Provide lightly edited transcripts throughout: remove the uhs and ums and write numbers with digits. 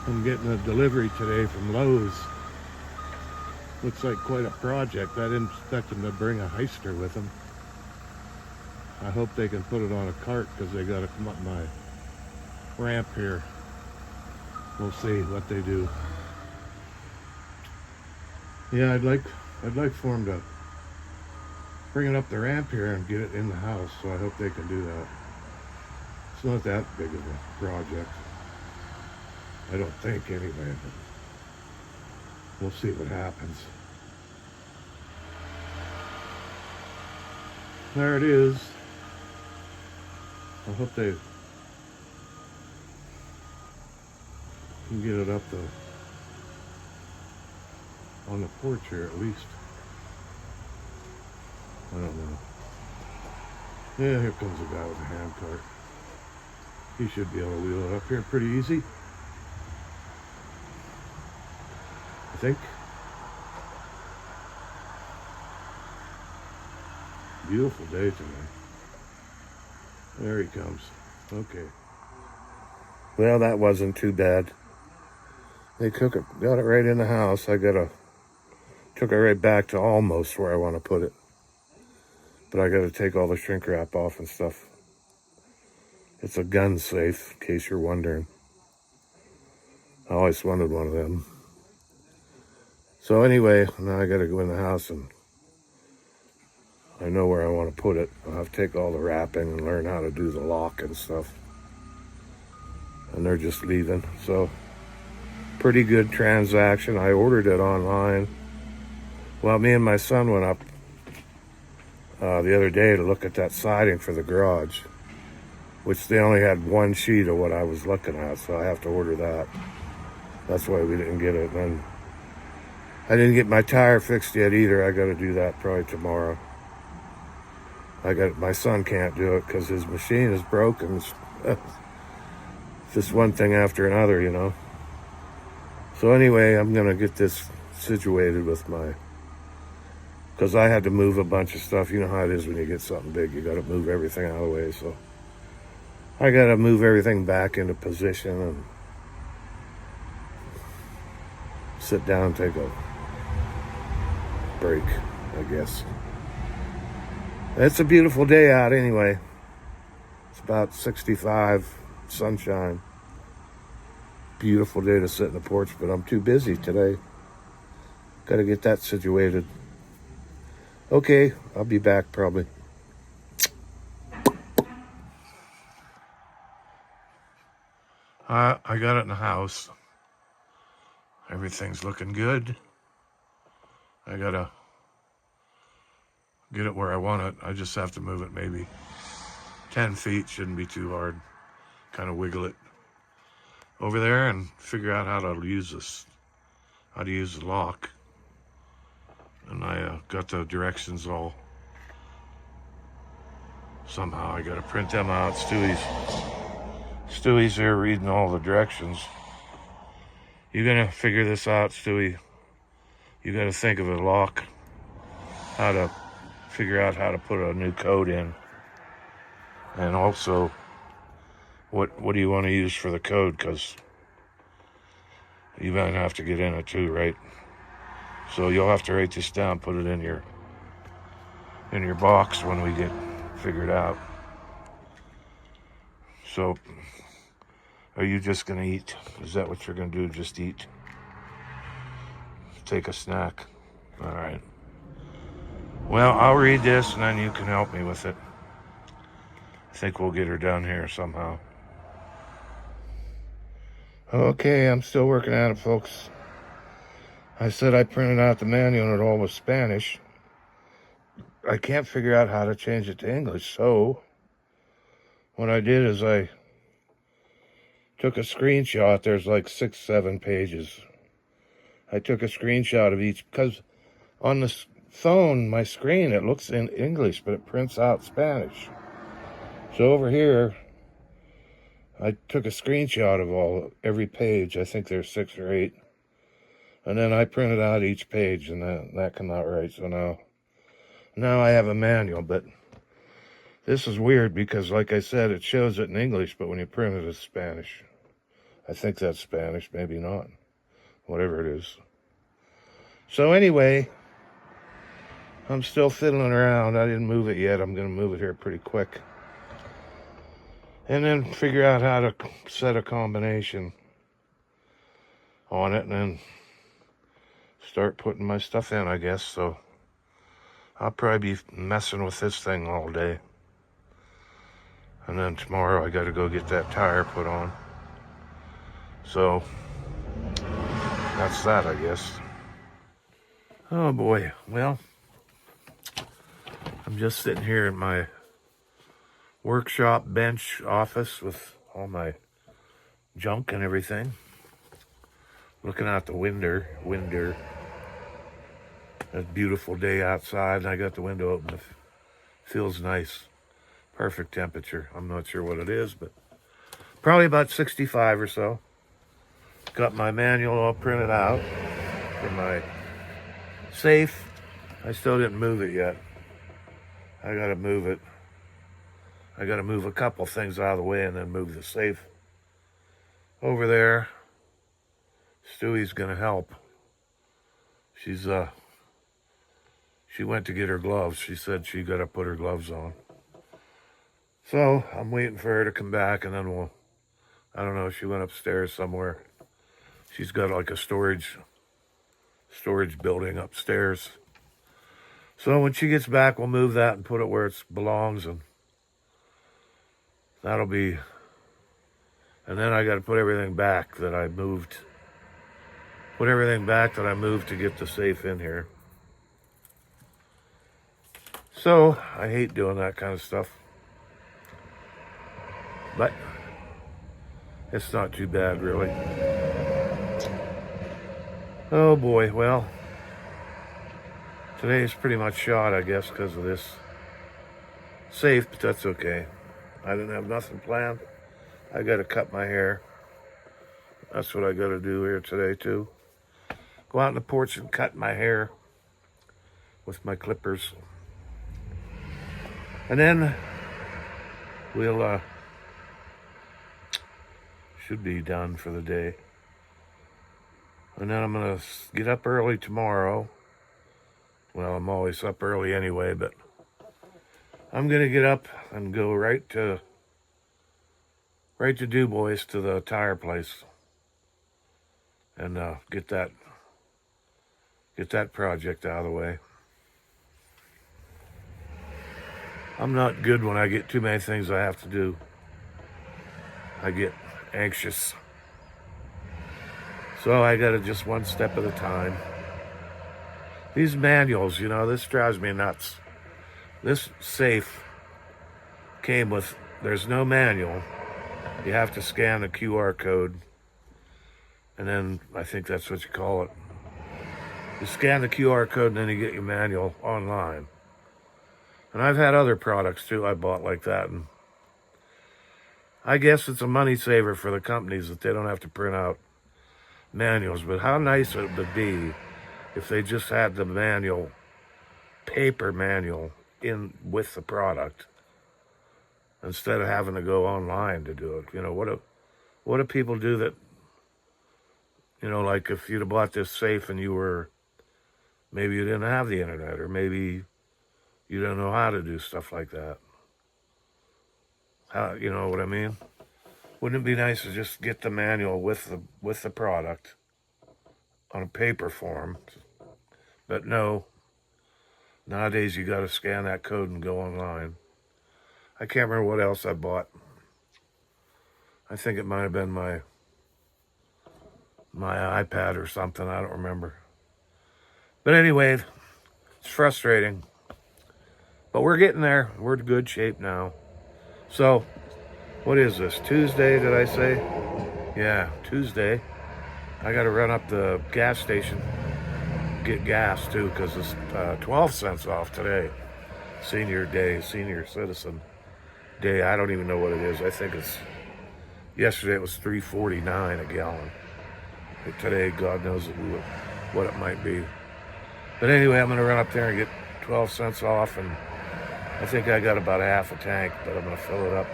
I'm getting a delivery today from Lowe's. Looks like quite a project. I didn't expect them to bring a heister with them. I hope they can put it on a cart because they got to come up my ramp here. We'll see what they do. Yeah, I'd like for them to bring it up the ramp here and get it in the house. So I hope they can do that. It's not that big of a project. I don't think anyway. But we'll see what happens. There it is. I hope they can get it up on the porch here at least. I don't know. Yeah, here comes a guy with a hand cart. He should be able to wheel it up here pretty easy, I think. Beautiful day today. There he comes. Okay. Well, that wasn't too bad. They got it right in the house. Took it right back to almost where I want to put it. But I got to take all the shrink wrap off and stuff. It's a gun safe, in case you're wondering. I always wanted one of them. So anyway, now I got to go in the house and I know where I want to put it. I'll have to take all the wrapping and learn how to do the lock and stuff. And they're just leaving. So, pretty good transaction. I ordered it online. Well, me and my son went up the other day to look at that siding for the garage, which they only had one sheet of what I was looking at, so I have to order that. That's why we didn't get it. And I didn't get my tire fixed yet either. I got to do that probably tomorrow. My son can't do it because his machine is broken. It's just one thing after another, you know. So anyway, I'm going to get this situated with because I had to move a bunch of stuff. You know how it is when you get something big, you got to move everything out of the way. So I got to move everything back into position and sit down and take a break, I guess. It's a beautiful day out anyway. It's about 65, sunshine. Beautiful day to sit in the porch, but I'm too busy today. Got to get that situated. Okay, I'll be back probably. I got it in the house. Everything's looking good. I gotta get it where I want it. I just have to move it maybe 10 feet. Shouldn't be too hard. Kind of wiggle it over there and figure out how to use the lock. And I got the directions all. Somehow I gotta print them out. Stewie's there reading all the directions. You're gonna figure this out, Stewie. You gotta think of a lock, how to figure out how to put a new code in, and also what do you want to use for the code, because you might have to get in it too, right? So you'll have to write this down, put it in your box when we get figured out. So are you just gonna eat? Is that what you're gonna do? Just eat? Take a snack? All right. Well, I'll read this and then you can help me with it. I think we'll get her done here somehow. Okay, I'm still working at it, folks. I said I printed out the manual and it all was Spanish. I can't figure out how to change it to English, so what I did is I took a screenshot. There's like 6-7 pages. I took a screenshot of each, because on the phone, my screen, it looks in English, but it prints out Spanish. So over here, I took a screenshot of every page. I think there's 6 or 8. And then I printed out each page, and that came out right. So now I have a manual, but this is weird because, like I said, it shows it in English, but when you print it, it's Spanish. I think that's Spanish, maybe not. Whatever it is. So anyway, I'm still fiddling around. I didn't move it yet. I'm going to move it here pretty quick. And then figure out how to set a combination on it and then start putting my stuff in, I guess. So I'll probably be messing with this thing all day. And then tomorrow I got to go get that tire put on. So that's that, I guess. Oh boy, well, I'm just sitting here in my workshop bench office with all my junk and everything. Looking out the window. A beautiful day outside, and I got the window open. It feels nice. Perfect temperature. I'm not sure what it is, but probably about 65 or so. Got my manual all printed out for my safe. I still didn't move it yet. I gotta move it. I gotta move a couple things out of the way and then move the safe over there. Stewie's gonna help. She went to get her gloves. She said she gotta put her gloves on. So I'm waiting for her to come back, and then I don't know, she went upstairs somewhere. She's got like a storage building upstairs. So when she gets back, we'll move that and put it where it belongs, and that'll be, and then I got to put everything back that I moved. Put everything back that I moved to get the safe in here. So I hate doing that kind of stuff, but it's not too bad, really. Oh boy, well, today's pretty much shot, I guess, because of this safe, but that's okay. I didn't have nothing planned. I got to cut my hair. That's what I got to do here today, too. Go out on the porch and cut my hair with my clippers. And then we'll, should be done for the day. And then I'm going to get up early tomorrow. Well, I'm always up early anyway, but I'm going to get up and go right to Du Bois to the tire place and get that project out of the way. I'm not good when I get too many things I have to do. I get anxious. So I got to just one step at a time. These manuals, you know, this drives me nuts. This safe came with, there's no manual. You have to scan the QR code. And then I think that's what you call it. You scan the QR code and then you get your manual online. And I've had other products too I bought like that. And I guess it's a money saver for the companies that they don't have to print out manuals. But how nice it would be if they just had the manual, paper manual, in with the product instead of having to go online to do it. You know, what do people do that, you know, like if you'd have bought this safe and maybe you didn't have the internet, or maybe you don't know how to do stuff like that. How, you know what I mean? Wouldn't it be nice to just get the manual with the product on a paper form? But no, nowadays you got to scan that code and go online. I can't remember what else I bought. I think it might have been my iPad or something. I don't remember. But anyway, it's frustrating. But we're getting there. We're in good shape now. So, what is this? Tuesday, did I say? Yeah, Tuesday. I got to run up the gas station, get gas too, because it's 12 cents off today. Senior citizen day. I don't even know what it is. I think yesterday it was $3.49 a gallon. But today, God knows what it might be. But anyway, I'm going to run up there and get 12 cents off, and I think I got about half a tank, but I'm going to fill it up.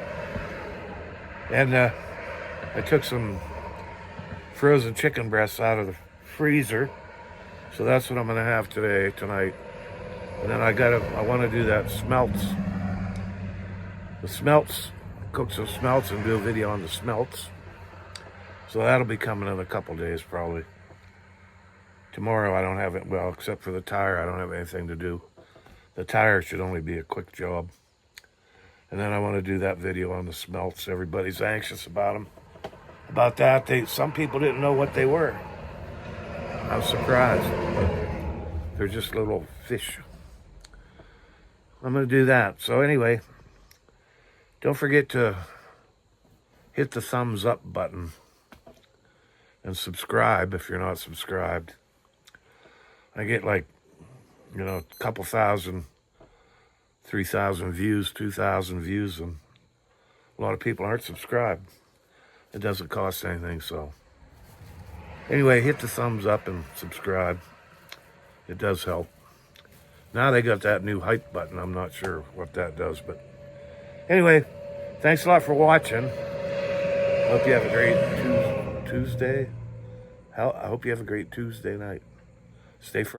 And I took some frozen chicken breasts out of the freezer. So that's what I'm gonna have tonight. And then I want to do that smelts. The smelts, cook some smelts and do a video on the smelts. So that'll be coming in a couple days probably. Tomorrow I don't have it, well, except for the tire, I don't have anything to do. The tire should only be a quick job. And then I want to do that video on the smelts. Everybody's anxious about them. About that, some people didn't know what they were. I was surprised. They're just little fish. I'm going to do that. So anyway, don't forget to hit the thumbs up button and subscribe if you're not subscribed. I get like, a couple thousand, 3,000 views, 2,000 views, and a lot of people aren't subscribed. It doesn't cost anything, so. Anyway, hit the thumbs up and subscribe. It does help. Now they got that new hype button. I'm not sure what that does, but anyway, thanks a lot for watching. Hope you have a great Tuesday. I hope you have a great Tuesday night. Stay free.